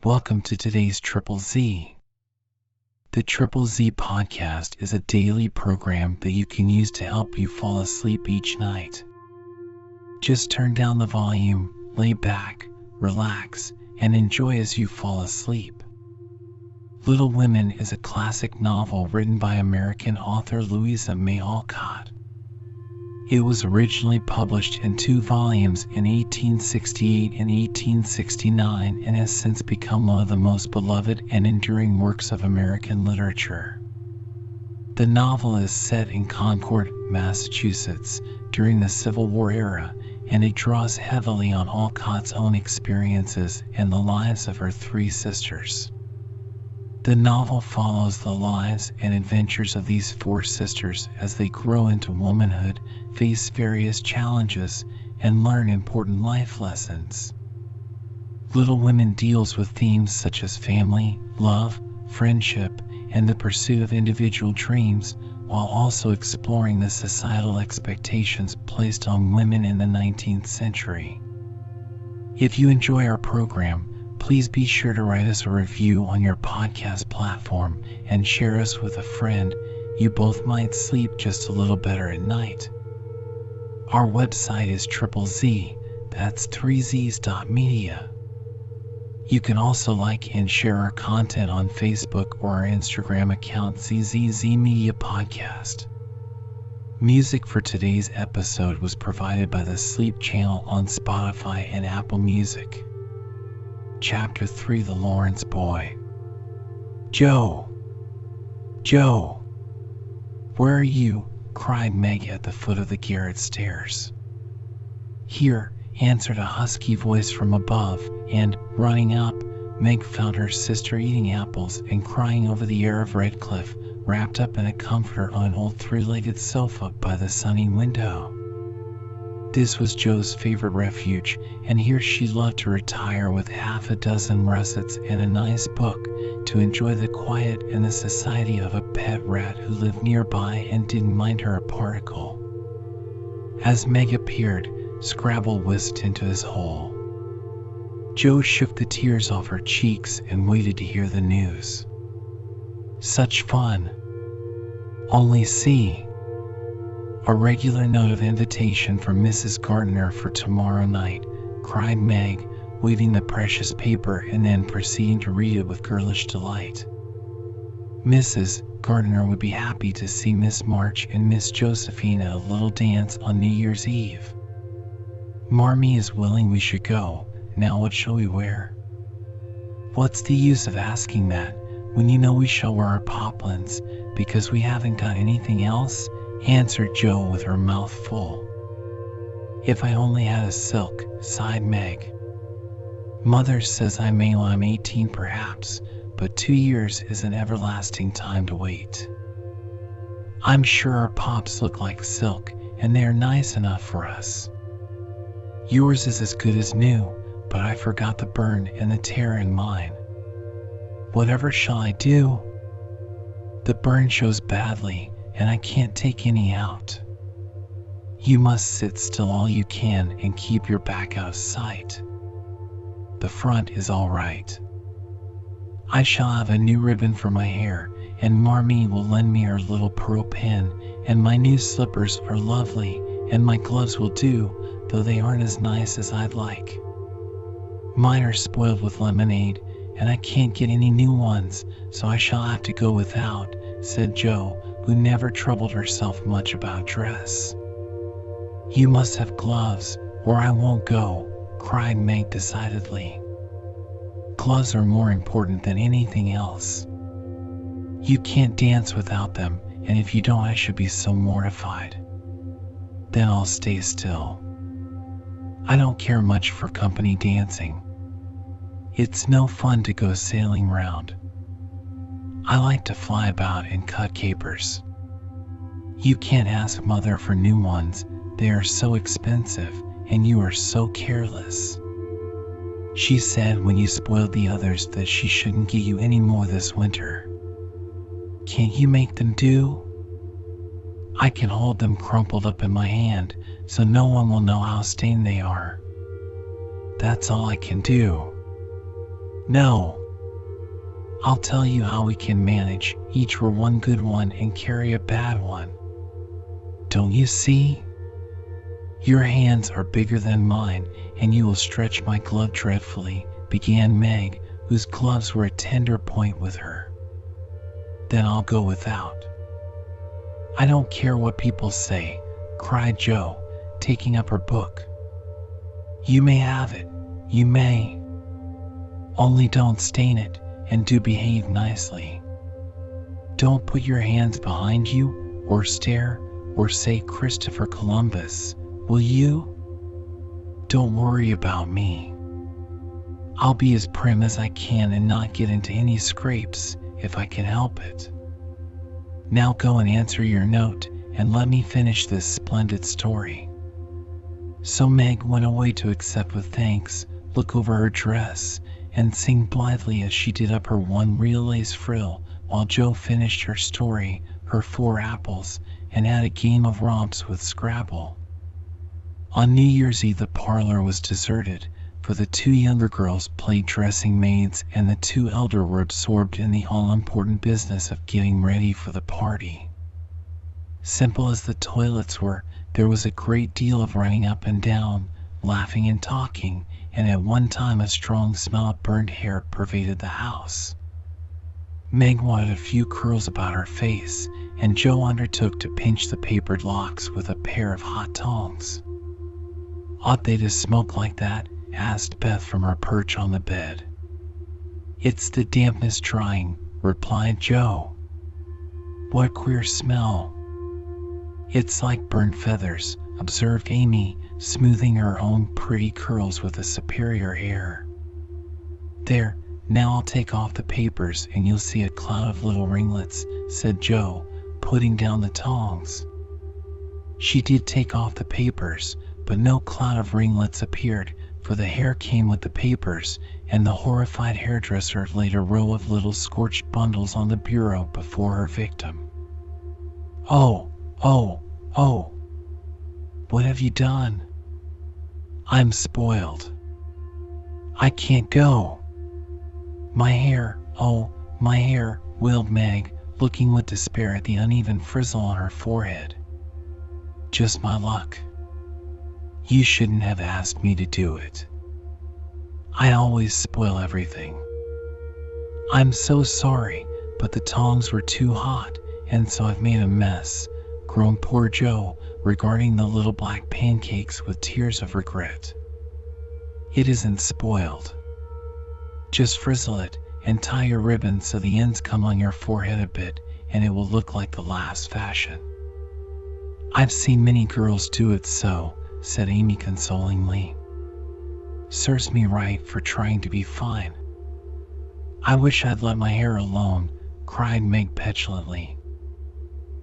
Welcome to today's Triple Z. The Triple Z podcast is a daily program that you can use to help you fall asleep each night. Just turn down the volume, lay back, relax, and enjoy as you fall asleep. Little Women is a classic novel written by American author Louisa May Alcott. It was originally published in 2 volumes in 1868 and 1869 and has since become one of the most beloved and enduring works of American literature. The novel is set in Concord, Massachusetts, during the Civil War era, and it draws heavily on Alcott's own experiences and the lives of her 3 sisters. The novel follows the lives and adventures of these 4 sisters as they grow into womanhood, face various challenges, and learn important life lessons. Little Women deals with themes such as family, love, friendship, and the pursuit of individual dreams, while also exploring the societal expectations placed on women in the 19th century. If you enjoy our program, please be sure to write us a review on your podcast platform and share us with a friend. You both might sleep just a little better at night. Our website is ZZZ, that's 3Z's.media. You can also like and share our content on Facebook or our Instagram account ZZZ Media Podcast. Music for today's episode was provided by the Sleep channel on Spotify and Apple Music. Chapter 3, The Lawrence Boy. Joe! Joe! Where are you? Cried Meg at the foot of the garret stairs. Here, answered a husky voice from above, and, running up, Meg found her sister eating apples and crying over the air of Redcliffe, wrapped up in a comforter on an old 3-legged sofa by the sunny window. This was Joe's favorite refuge, and here she loved to retire with half a dozen russets and a nice book to enjoy the quiet and the society of a pet rat who lived nearby and didn't mind her a particle. As Meg appeared, Scrabble whisked into his hole. Joe shook the tears off her cheeks and waited to hear the news. Such fun! Only see! A regular note of invitation from Mrs. Gardner for tomorrow night, cried Meg, waving the precious paper and then proceeding to read it with girlish delight. Mrs. Gardner would be happy to see Miss March and Miss Josephine at a little dance on New Year's Eve. Marmee is willing we should go. Now what shall we wear? What's the use of asking that when you know we shall wear our poplins, because we haven't got anything else? Answered Joe with her mouth full. If I only had a silk, sighed Meg. Mother says I may when I'm 18 perhaps, but 2 years is an everlasting time to wait. I'm sure our pops look like silk, and they are nice enough for us. Yours is as good as new, but I forgot the burn and the tear in mine. Whatever shall I do? The burn shows badly, and I can't take any out. You must sit still all you can and keep your back out of sight. The front is all right. I shall have a new ribbon for my hair, and Marmee will lend me her little pearl pin, and my new slippers are lovely, and my gloves will do, though they aren't as nice as I'd like. Mine are spoiled with lemonade, and I can't get any new ones, so I shall have to go without, said Joe, who never troubled herself much about dress. You must have gloves, or I won't go, cried Meg decidedly. Gloves are more important than anything else. You can't dance without them, and if you don't I should be so mortified. Then I'll stay still. I don't care much for company dancing. It's no fun to go sailing round. I like to fly about and cut capers. You can't ask Mother for new ones, they are so expensive, and you are so careless. She said when you spoiled the others that she shouldn't give you any more this winter. Can't you make them do? I can hold them crumpled up in my hand, so no one will know how stained they are. That's all I can do. No. I'll tell you how we can manage each for one good one and carry a bad one. Don't you see? Your hands are bigger than mine, and you will stretch my glove dreadfully, began Meg, whose gloves were a tender point with her. Then I'll go without. I don't care what people say, cried Jo, taking up her book. You may have it, you may. Only don't stain it, and do behave nicely. Don't put your hands behind you, or stare, or say Christopher Columbus, will you? Don't worry about me. I'll be as prim as I can and not get into any scrapes, if I can help it. Now go and answer your note, and let me finish this splendid story. So Meg went away to accept with thanks, look over her dress, and sing blithely as she did up her one real lace frill, while Jo finished her story, her 4 apples, and had a game of romps with Scrabble. On New Year's Eve the parlor was deserted, for the 2 younger girls played dressing maids and the 2 elder were absorbed in the all-important business of getting ready for the party. Simple as the toilets were, there was a great deal of running up and down, laughing and talking, and at one time a strong smell of burnt hair pervaded the house. Meg wanted a few curls about her face, and Jo undertook to pinch the papered locks with a pair of hot tongs. Ought they to smoke like that? Asked Beth from her perch on the bed. It's the dampness drying, replied Jo. What queer smell. It's like burnt feathers, observed Amy, smoothing her own pretty curls with a superior air. There, now I'll take off the papers and you'll see a cloud of little ringlets, said Jo, putting down the tongs. She did take off the papers, but no cloud of ringlets appeared, for the hair came with the papers, and the horrified hairdresser laid a row of little scorched bundles on the bureau before her victim. Oh, oh, oh! What have you done? I'm spoiled. I can't go. My hair, oh, my hair, wailed Meg, looking with despair at the uneven frizzle on her forehead. Just my luck. You shouldn't have asked me to do it. I always spoil everything. I'm so sorry, but the tongs were too hot, and so I've made a mess, groaned poor Jo, regarding the little black pancakes with tears of regret. It isn't spoiled. Just frizzle it and tie your ribbon so the ends come on your forehead a bit, and it will look like the last fashion. I've seen many girls do it so, said Amy consolingly. Serves me right for trying to be fine. I wish I'd let my hair alone, cried Meg petulantly.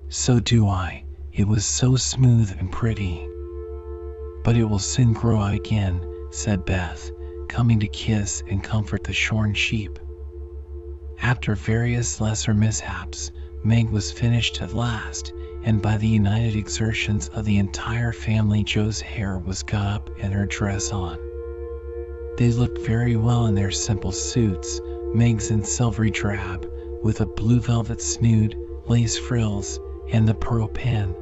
So do I. It was so smooth and pretty. But it will soon grow out again, said Beth, coming to kiss and comfort the shorn sheep. After various lesser mishaps, Meg was finished at last, and by the united exertions of the entire family Jo's hair was got up and her dress on. They looked very well in their simple suits, Meg's in silvery drab, with a blue velvet snood, lace frills, and the pearl pin.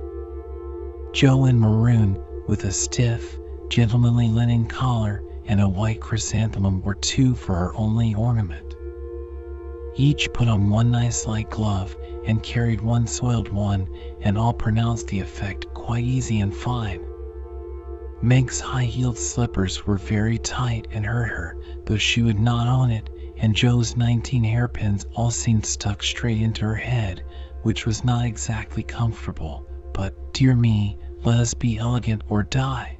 Jo in maroon, with a stiff, gentlemanly linen collar and a white chrysanthemum were 2 for her only ornament. Each put on one nice light glove and carried one soiled one, and all pronounced the effect quite easy and fine. Meg's high-heeled slippers were very tight and hurt her, though she would not own it, and Jo's 19 hairpins all seemed stuck straight into her head, which was not exactly comfortable, but, dear me, let us be elegant or die.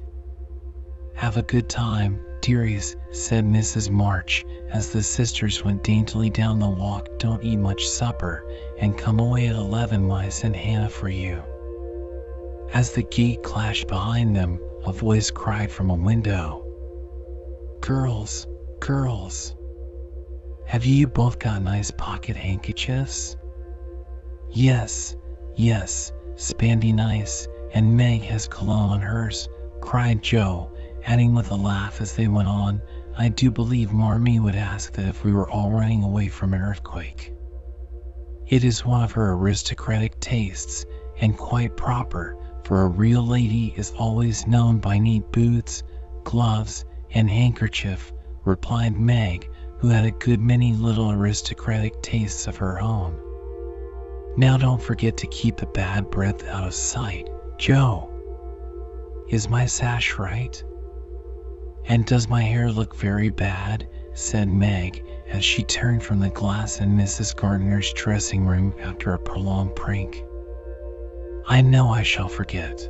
Have a good time, dearies, said Mrs. March, as the sisters went daintily down the walk. Don't eat much supper, and come away at 11. My send Hannah for you. As the gate clashed behind them, a voice cried from a window. Girls, girls, have you both got nice pocket handkerchiefs? Yes, yes, spandy nice, and Meg has cologne on hers, cried Jo, adding with a laugh as they went on, I do believe Marmee would ask that if we were all running away from an earthquake. It is one of her aristocratic tastes, and quite proper, for a real lady is always known by neat boots, gloves, and handkerchief, replied Meg, who had a good many little aristocratic tastes of her own. Now don't forget to keep the bad breath out of sight, Joe. Is my sash right? And does my hair look very bad? Said Meg, as she turned from the glass in Mrs. Gardner's dressing room after a prolonged prank. I know I shall forget.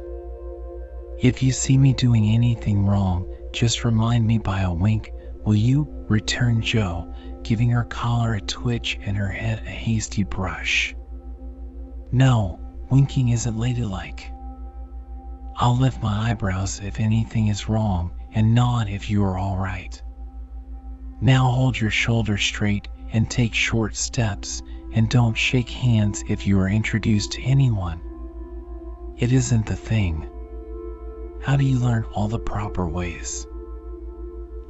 If you see me doing anything wrong, just remind me by a wink, will you? Returned Joe, giving her collar a twitch and her head a hasty brush. No, winking isn't ladylike. I'll lift my eyebrows if anything is wrong, and nod if you are all right. Now hold your shoulders straight and take short steps, and don't shake hands if you are introduced to anyone. It isn't the thing. How do you learn all the proper ways?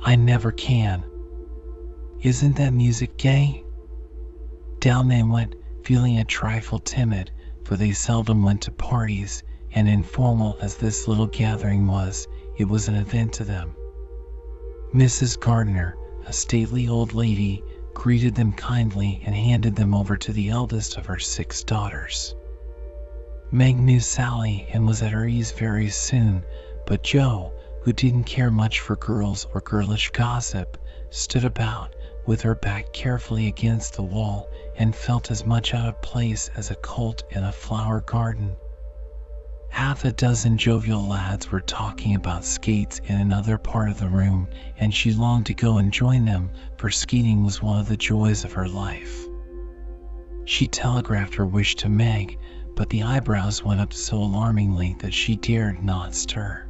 I never can. Isn't that music gay? Down they went, feeling a trifle timid, for they seldom went to parties, and informal as this little gathering was, it was an event to them. Mrs. Gardner, a stately old lady, greeted them kindly and handed them over to the eldest of her 6 daughters. Meg knew Sally and was at her ease very soon, but Joe, who didn't care much for girls or girlish gossip, stood about, with her back carefully against the wall, and felt as much out of place as a colt in a flower garden. Half a dozen jovial lads were talking about skates in another part of the room, and she longed to go and join them, for skating was one of the joys of her life. She telegraphed her wish to Meg, but the eyebrows went up so alarmingly that she dared not stir.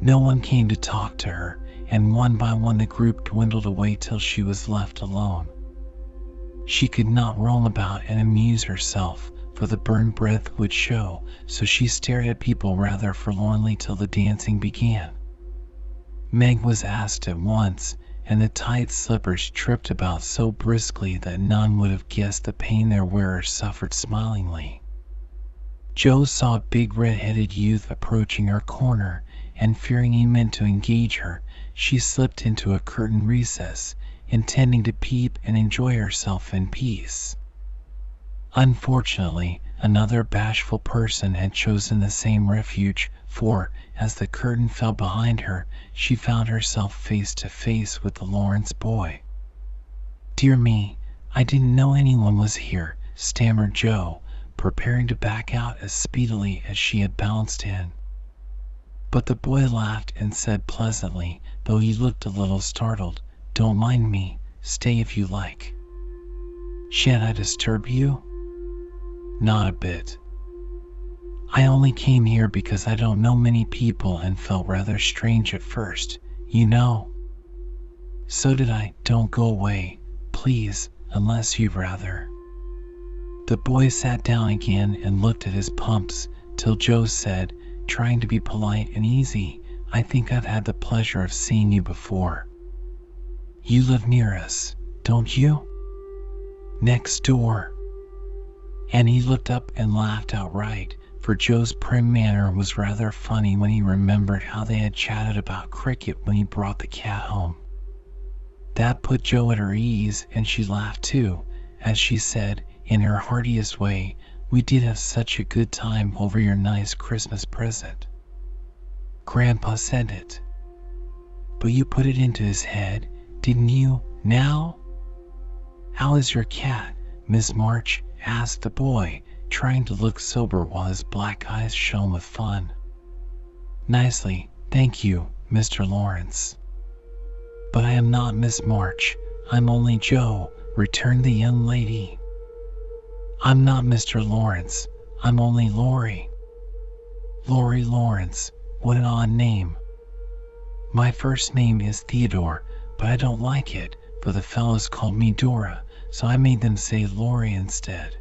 No one came to talk to her, and one by one the group dwindled away till she was left alone. She could not roam about and amuse herself, for the burned breath would show, so she stared at people rather forlornly till the dancing began. Meg was asked at once, and the tight slippers tripped about so briskly that none would have guessed the pain their wearer suffered smilingly. Joe saw a big red-headed youth approaching her corner, and fearing he meant to engage her, she slipped into a curtained recess, intending to peep and enjoy herself in peace. Unfortunately, another bashful person had chosen the same refuge, for, as the curtain fell behind her, she found herself face to face with the Lawrence boy. "Dear me, I didn't know anyone was here," stammered Joe, preparing to back out as speedily as she had bounced in. But the boy laughed and said pleasantly, though he looked a little startled, "Don't mind me, stay if you like." "Shan't I disturb you?" "Not a bit. I only came here because I don't know many people and felt rather strange at first, you know." "So did I. Don't go away, please, unless you'd rather." The boy sat down again and looked at his pumps, till Joe said, trying to be polite and easy, "I think I've had the pleasure of seeing you before. You live near us, don't you?" "Next door." And he looked up and laughed outright, for Joe's prim manner was rather funny when he remembered how they had chatted about cricket when he brought the cat home. That put Joe at her ease, and she laughed too, as she said, in her heartiest way, "We did have such a good time over your nice Christmas present. Grandpa sent it. But you put it into his head, didn't you, now?" "How is your cat, Miss March?" asked the boy, trying to look sober while his black eyes shone with fun. "Nicely, thank you, Mr. Lawrence." "But I am not Miss March, I'm only Joe," returned the young lady. "I'm not Mr. Lawrence, I'm only Laurie." "Laurie Lawrence, what an odd name." "My first name is Theodore, but I don't like it, for the fellows called me Dora, so I made them say Laurie instead.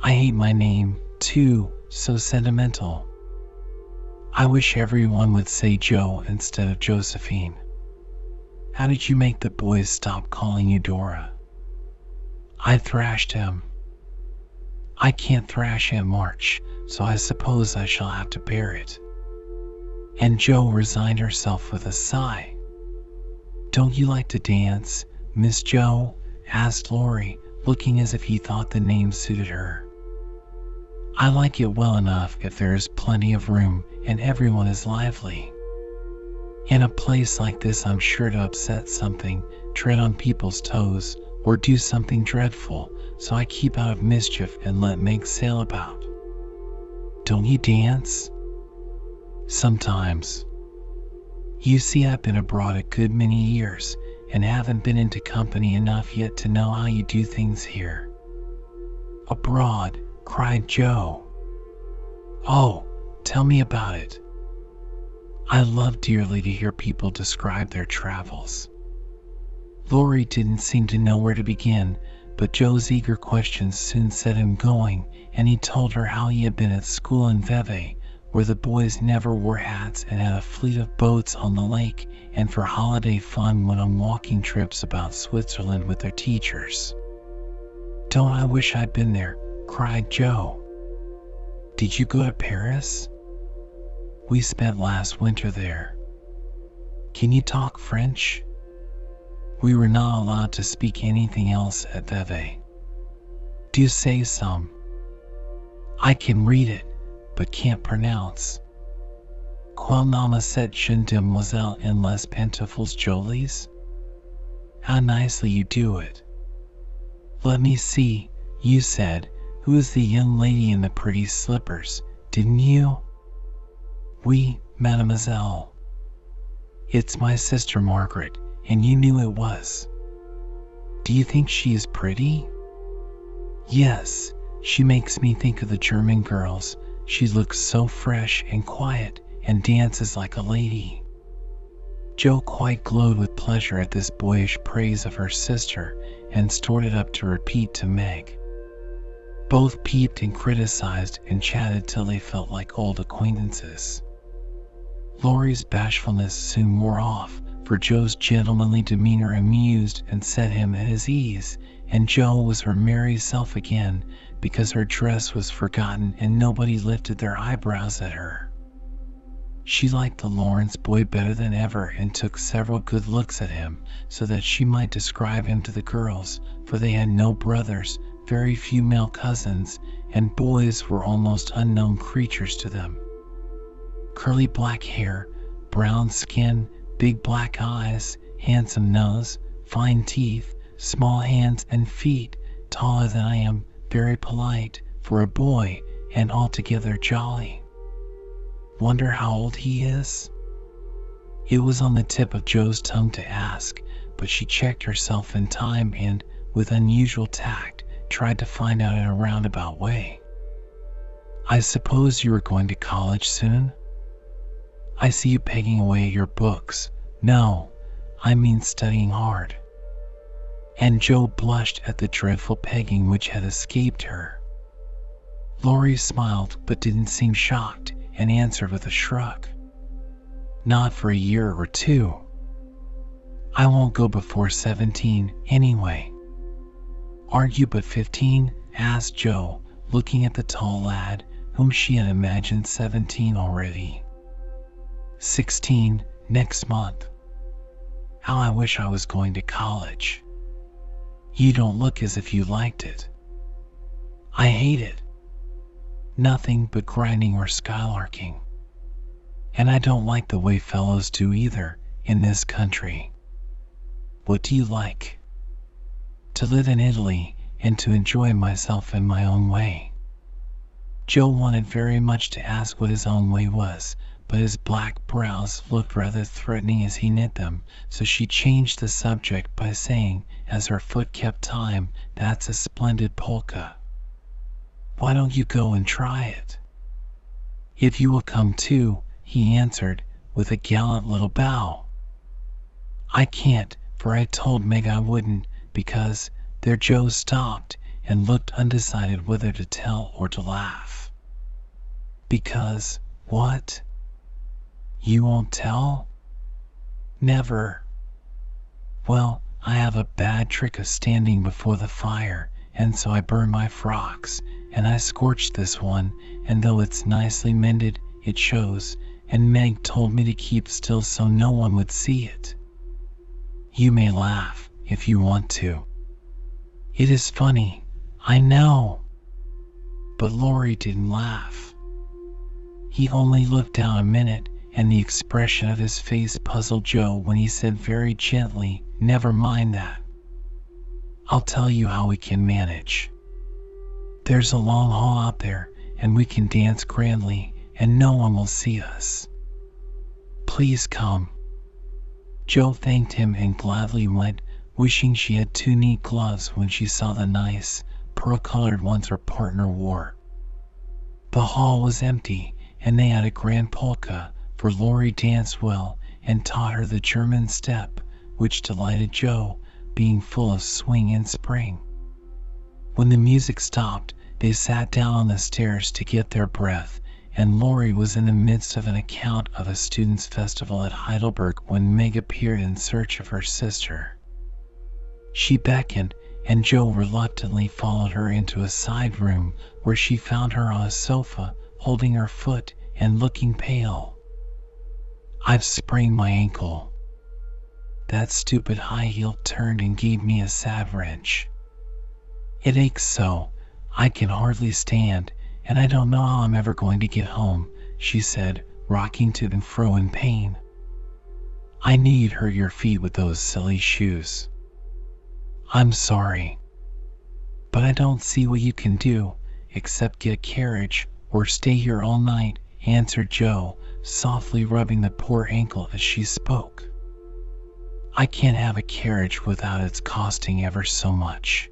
I hate my name, too, so sentimental. I wish everyone would say Joe instead of Josephine." How did you make the boys stop calling you Dora? I thrashed him. I can't thrash Aunt March, so I suppose I shall have to bear it. And Jo resigned herself with a sigh. Don't you like to dance, Miss Jo? Asked Laurie, looking as if he thought the name suited her. I like it well enough if there is plenty of room and everyone is lively. In a place like this, I'm sure to upset something, tread on people's toes, or do something dreadful, so I keep out of mischief and let Meg sail about. Don't you dance? Sometimes. You see, I've been abroad a good many years and haven't been into company enough yet to know how you do things here. Abroad, cried Jo. Oh, tell me about it. I love dearly to hear people describe their travels. Laurie didn't seem to know where to begin, but Jo's eager questions soon set him going, and he told her how he had been at school in Vevey, where the boys never wore hats and had a fleet of boats on the lake, and for holiday fun went on walking trips about Switzerland with their teachers. Don't I wish I'd been there, cried Jo. Did you go to Paris? We spent last winter there. Can you talk French? We were not allowed to speak anything else at Vevey. Do say some. I can read it, but can't pronounce. Quel nom cette jeune demoiselle en les pantoufles jolies? How nicely you do it. Let me see, you said, who is the young lady in the pretty slippers, didn't you? Oui, mademoiselle. It's my sister Margaret, and you knew it was. Do you think she is pretty? Yes, she makes me think of the German girls. She looks so fresh and quiet and dances like a lady. Jo quite glowed with pleasure at this boyish praise of her sister and stored it up to repeat to Meg. Both peeped and criticized and chatted till they felt like old acquaintances. Laurie's bashfulness soon wore off, for Jo's gentlemanly demeanor amused and set him at his ease, and Jo was her merry self again, because her dress was forgotten and nobody lifted their eyebrows at her. She liked the Lawrence boy better than ever and took several good looks at him, so that she might describe him to the girls, for they had no brothers, very few male cousins, and boys were almost unknown creatures to them. Curly black hair, brown skin, big black eyes, handsome nose, fine teeth, small hands and feet, taller than I am, very polite for a boy, and altogether jolly. Wonder how old he is? It was on the tip of Jo's tongue to ask, but she checked herself in time and, with unusual tact, tried to find out in a roundabout way. I suppose you are going to college soon? I see you pegging away at your books. No, I mean studying hard. And Jo blushed at the dreadful pegging which had escaped her. Laurie smiled but didn't seem shocked and answered with a shrug. Not for a year or two. I won't go before 17 anyway. Aren't you but 15? Asked Jo, looking at the tall lad, whom she had imagined 17 already. 16 next month. How I wish I was going to college. You don't look as if you liked it. I hate it. Nothing but grinding or skylarking. And I don't like the way fellows do either in this country. What do you like? To live in Italy and to enjoy myself in my own way. Jo wanted very much to ask what his own way was, but his black brows looked rather threatening as he knit them, so she changed the subject by saying, as her foot kept time, "That's a splendid polka. Why don't you go and try it?" "If you will come too," he answered, with a gallant little bow. "I can't, for I told Meg I wouldn't, because—" There Jo stopped and looked undecided whether to tell or to laugh. "Because what? You won't tell?" "Never." Well, I have a bad trick of standing before the fire, and so I burn my frocks, and I scorched this one, and though it's nicely mended, it shows, and Meg told me to keep still so no one would see it. You may laugh, if you want to. It is funny, I know. But Laurie didn't laugh. He only looked down a minute, and the expression of his face puzzled Joe when he said very gently, "Never mind that. I'll tell you how we can manage. There's a long hall out there, and we can dance grandly, and no one will see us. Please come." Joe thanked him and gladly went, wishing she had 2 neat gloves when she saw the nice, pearl-colored ones her partner wore. The hall was empty, and they had a grand polka, for Laurie danced well and taught her the German step, which delighted Joe, being full of swing and spring. When the music stopped, they sat down on the stairs to get their breath, and Laurie was in the midst of an account of a students' festival at Heidelberg when Meg appeared in search of her sister. She beckoned, and Joe reluctantly followed her into a side room where she found her on a sofa, holding her foot and looking pale. "I've sprained my ankle. That stupid high heel turned and gave me a sad wrench. It aches so, I can hardly stand, and I don't know how I'm ever going to get home," she said, rocking to and fro in pain. "I knew you'd hurt your feet with those silly shoes. I'm sorry. But I don't see what you can do, except get a carriage, or stay here all night," answered Joe, softly rubbing the poor ankle as she spoke. "I can't have a carriage without its costing ever so much.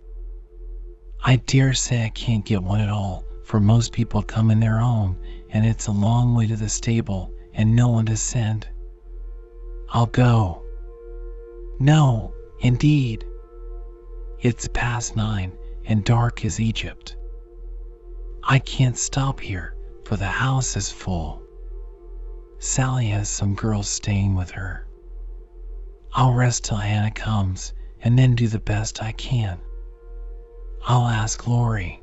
I dare say I can't get one at all, for most people come in their own, and it's a long way to the stable, and no one to send. I'll go." "No, indeed. It's past 9, and dark as Egypt. I can't stop here, for the house is full. Sally has some girls staying with her. I'll rest till Hannah comes, and then do the best I can. I'll ask Laurie."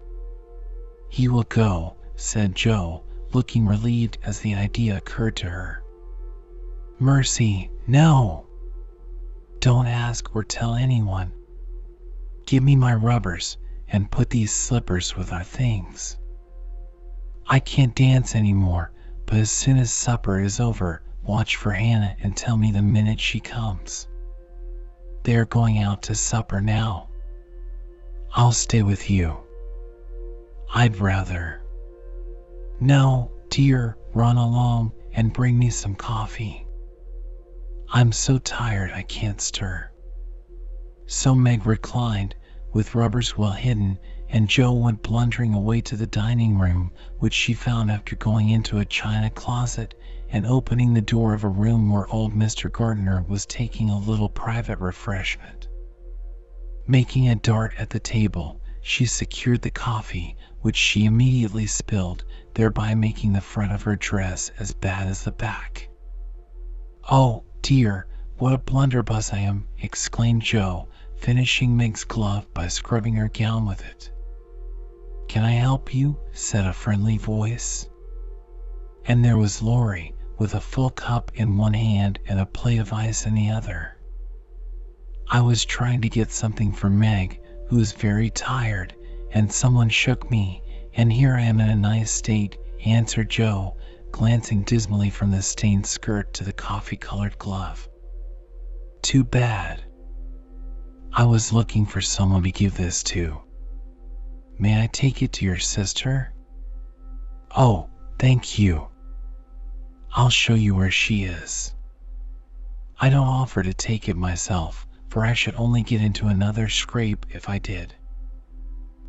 "He will go," said Joe, looking relieved as the idea occurred to her. "Mercy, no! Don't ask or tell anyone. Give me my rubbers, and put these slippers with our things. I can't dance any more, but as soon as supper is over, watch for Hannah and tell me the minute she comes. They are going out to supper now. I'll stay with you." "I'd rather." "No, dear, run along and bring me some coffee. I'm so tired I can't stir." So Meg reclined, with rubbers well hidden, and Joe went blundering away to the dining room, which she found after going into a china closet and opening the door of a room where old Mr. Gardner was taking a little private refreshment. Making a dart at the table, she secured the coffee, which she immediately spilled, thereby making the front of her dress as bad as the back. "Oh, dear, what a blunderbuss I am!" exclaimed Joe, finishing Meg's glove by scrubbing her gown with it. "Can I help you?" said a friendly voice. And there was Laurie, with a full cup in one hand and a plate of ice in the other. "I was trying to get something for Meg, who is very tired, and someone shook me, and here I am in a nice state," answered Joe, glancing dismally from the stained skirt to the coffee-colored glove. "Too bad. I was looking for someone to give this to. May I take it to your sister?" "Oh, thank you. I'll show you where she is. I don't offer to take it myself, for I should only get into another scrape if I did."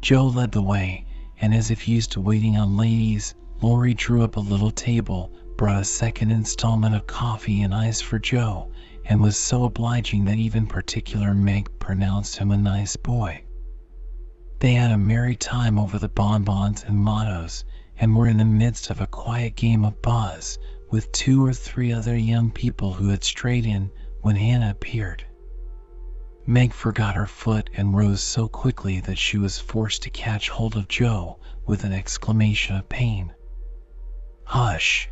Joe led the way, and as if used to waiting on ladies, Laurie drew up a little table, brought a second installment of coffee and ice for Joe, and was so obliging that even particular Meg pronounced him a nice boy. They had a merry time over the bonbons and mottos, and were in the midst of a quiet game of buzz, with 2 or 3 other young people who had strayed in, when Hannah appeared. Meg forgot her foot and rose so quickly that she was forced to catch hold of Joe with an exclamation of pain. "Hush!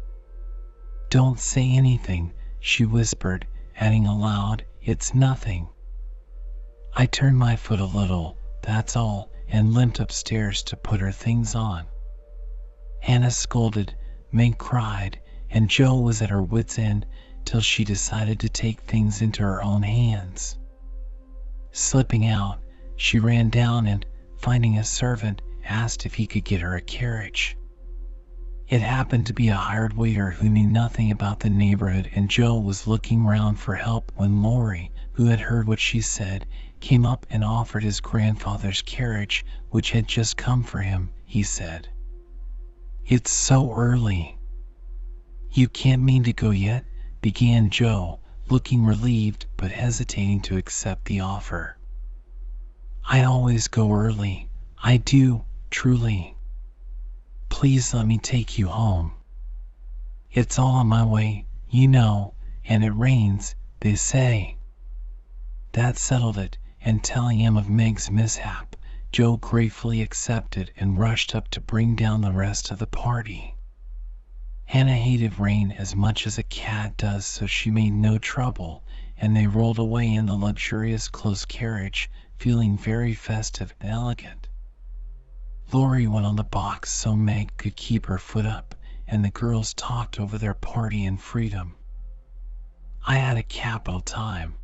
Don't say anything," she whispered, adding aloud, "It's nothing." I turned my foot a little, that's all, and limped upstairs to put her things on. Hannah scolded, Meg cried, and Joe was at her wit's end till she decided to take things into her own hands. Slipping out, she ran down and, finding a servant, asked if he could get her a carriage. It happened to be a hired waiter who knew nothing about the neighborhood, and Joe was looking round for help when Laurie, who had heard what she said, came up and offered his grandfather's carriage, which had just come for him. He said, "It's so early." "You can't mean to go yet," began Joe, looking relieved but hesitating to accept the offer. "I always go early. I do, truly. Please let me take you home. It's all on my way, you know, and it rains, they say." That settled it, and telling him of Meg's mishap, Joe gratefully accepted and rushed up to bring down the rest of the party. Hannah hated rain as much as a cat does, so she made no trouble, and they rolled away in the luxurious close carriage, feeling very festive and elegant. Laurie went on the box so Meg could keep her foot up, and the girls talked over their party and freedom. I had a capital time.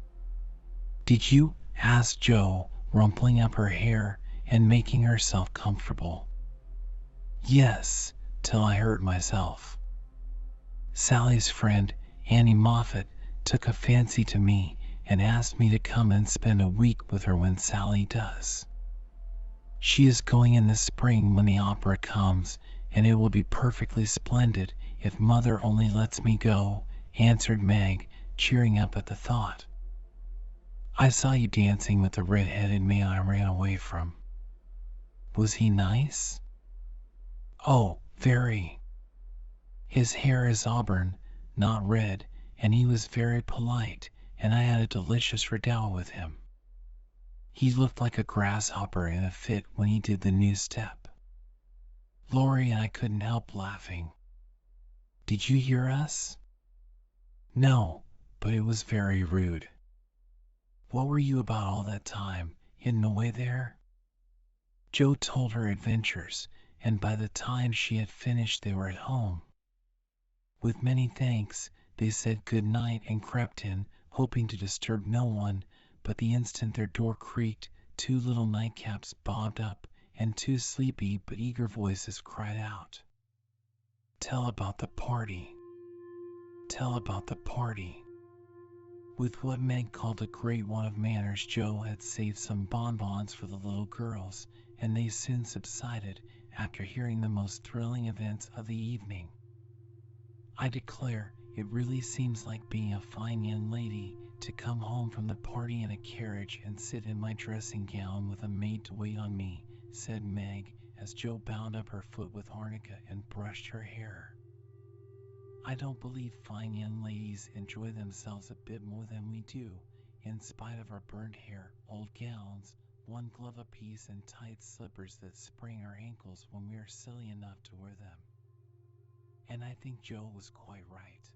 "Did you?" asked Joe, rumpling up her hair and making herself comfortable. "Yes, till I hurt myself. Sally's friend, Annie Moffat, took a fancy to me and asked me to come and spend a week with her when Sally does. She is going in the spring when the opera comes, and it will be perfectly splendid if Mother only lets me go," answered Meg, cheering up at the thought. "I saw you dancing with the red-headed man I ran away from. Was he nice?" "Oh, very. His hair is auburn, not red, and he was very polite, and I had a delicious row with him. He looked like a grasshopper in a fit when he did the new step." Laurie and I couldn't help laughing. "Did you hear us?" "No, but it was very rude." "What were you about all that time, hidden away there?" Joe told her adventures, and by the time she had finished they were at home. With many thanks, they said good night and crept in, hoping to disturb no one, but the instant their door creaked, 2 little nightcaps bobbed up, and 2 sleepy but eager voices cried out, "Tell about the party! Tell about the party!" With what Meg called a great want of manners, Joe had saved some bonbons for the little girls, and they soon subsided after hearing the most thrilling events of the evening. I declare, it really seems like being a fine young lady to come home from the party in a carriage and sit in my dressing gown with a maid to wait on me, said Meg, as Joe bound up her foot with arnica and brushed her hair. "I don't believe fine young ladies enjoy themselves a bit more than we do, in spite of our burnt hair, old gowns, 1 glove apiece, and tight slippers that sprain our ankles when we are silly enough to wear them." And I think Joe was quite right.